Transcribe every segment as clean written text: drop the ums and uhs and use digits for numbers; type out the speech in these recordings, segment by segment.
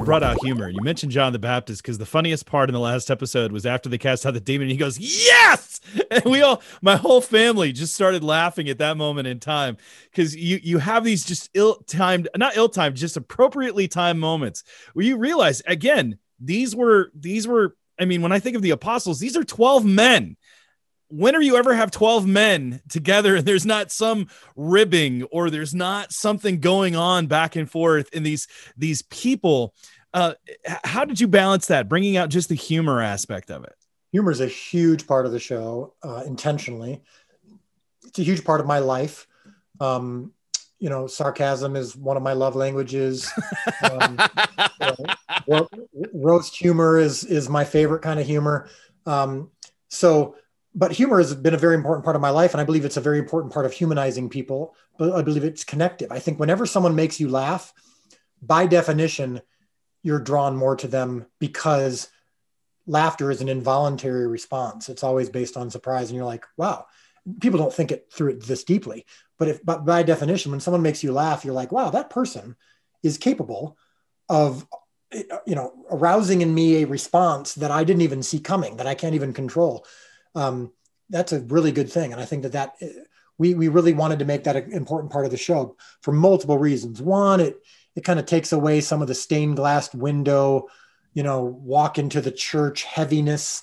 brought out humor. You mentioned John the Baptist because the funniest part in the last episode was after they cast out the demon and he goes, "Yes!" And my whole family just started laughing at that moment in time because you have these just not ill-timed, just appropriately timed moments where you realize, again, these were, I mean, when I think of the apostles, these are 12 men. When are you ever have 12 men together and there's not some ribbing or there's not something going on back and forth in these people? How did you balance that, bringing out just the humor aspect of it? Humor is a huge part of the show, intentionally. It's a huge part of my life. Sarcasm is one of my love languages. Roast humor is my favorite kind of humor. But humor has been a very important part of my life, and I believe it's a very important part of humanizing people, but I believe it's connective. I think whenever someone makes you laugh, by definition, you're drawn more to them because laughter is an involuntary response. It's always based on surprise, and you're like, wow. People don't think it through it this deeply, but by definition, when someone makes you laugh, you're like, wow, that person is capable of, arousing in me a response that I didn't even see coming, that I can't even control. That's a really good thing. And I think that we really wanted to make that an important part of the show for multiple reasons. One, it kind of takes away some of the stained glass window, walk into the church heaviness.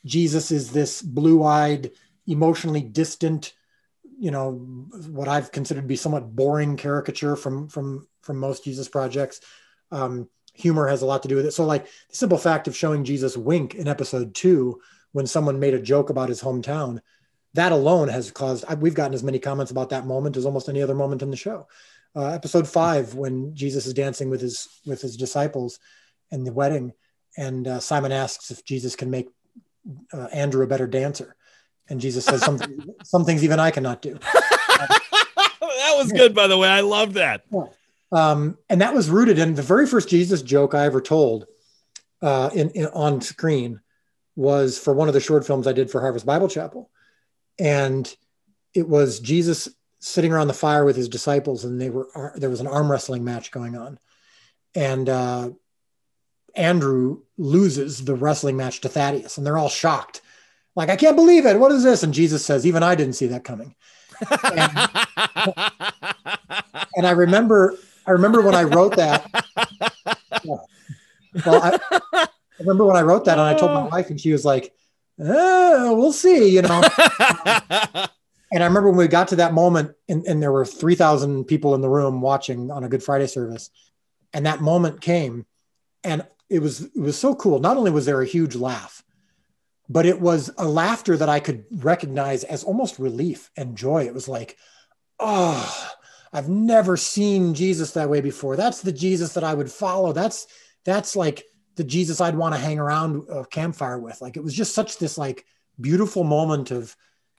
Jesus is this blue-eyed, emotionally distant, what I've considered to be somewhat boring caricature from most Jesus projects. Humor has a lot to do with it. So like the simple fact of showing Jesus wink in episode 2, when someone made a joke about his hometown, that alone has caused, we've gotten as many comments about that moment as almost any other moment in the show. Episode 5, when Jesus is dancing with his disciples in the wedding, and Simon asks if Jesus can make Andrew a better dancer. And Jesus says, some things even I cannot do. That was good, by the way. I love that. And that was rooted in the very first Jesus joke I ever told on screen was for one of the short films I did for Harvest Bible Chapel. And it was Jesus sitting around the fire with his disciples, and there was an arm wrestling match going on. And Andrew loses the wrestling match to Thaddeus, and they're all shocked. Like, I can't believe it. What is this? And Jesus says, even I didn't see that coming. And I remember when I wrote that. Well, I remember when I wrote that, and I told my wife, and she was like, we'll see, And I remember when we got to that moment, and there were 3,000 people in the room watching on a Good Friday service. And that moment came, and it was so cool. Not only was there a huge laugh, but it was a laughter that I could recognize as almost relief and joy. It was like, oh, I've never seen Jesus that way before. That's the Jesus that I would follow. That's like the Jesus I'd want to hang around a campfire with. Like, it was just such this like beautiful moment of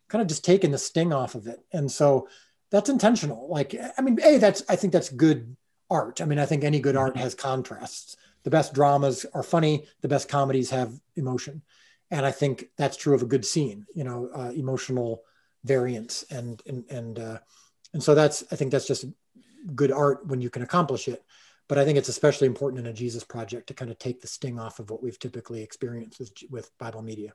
kind of just taking the sting off of it. And so that's intentional. Like, I mean, I think that's good art. I mean, I think any good art has contrasts. The best dramas are funny. The best comedies have emotion. And I think that's true of a good scene, emotional variance. And so I think that's just good art when you can accomplish it. But I think it's especially important in a Jesus project to kind of take the sting off of what we've typically experienced with Bible media.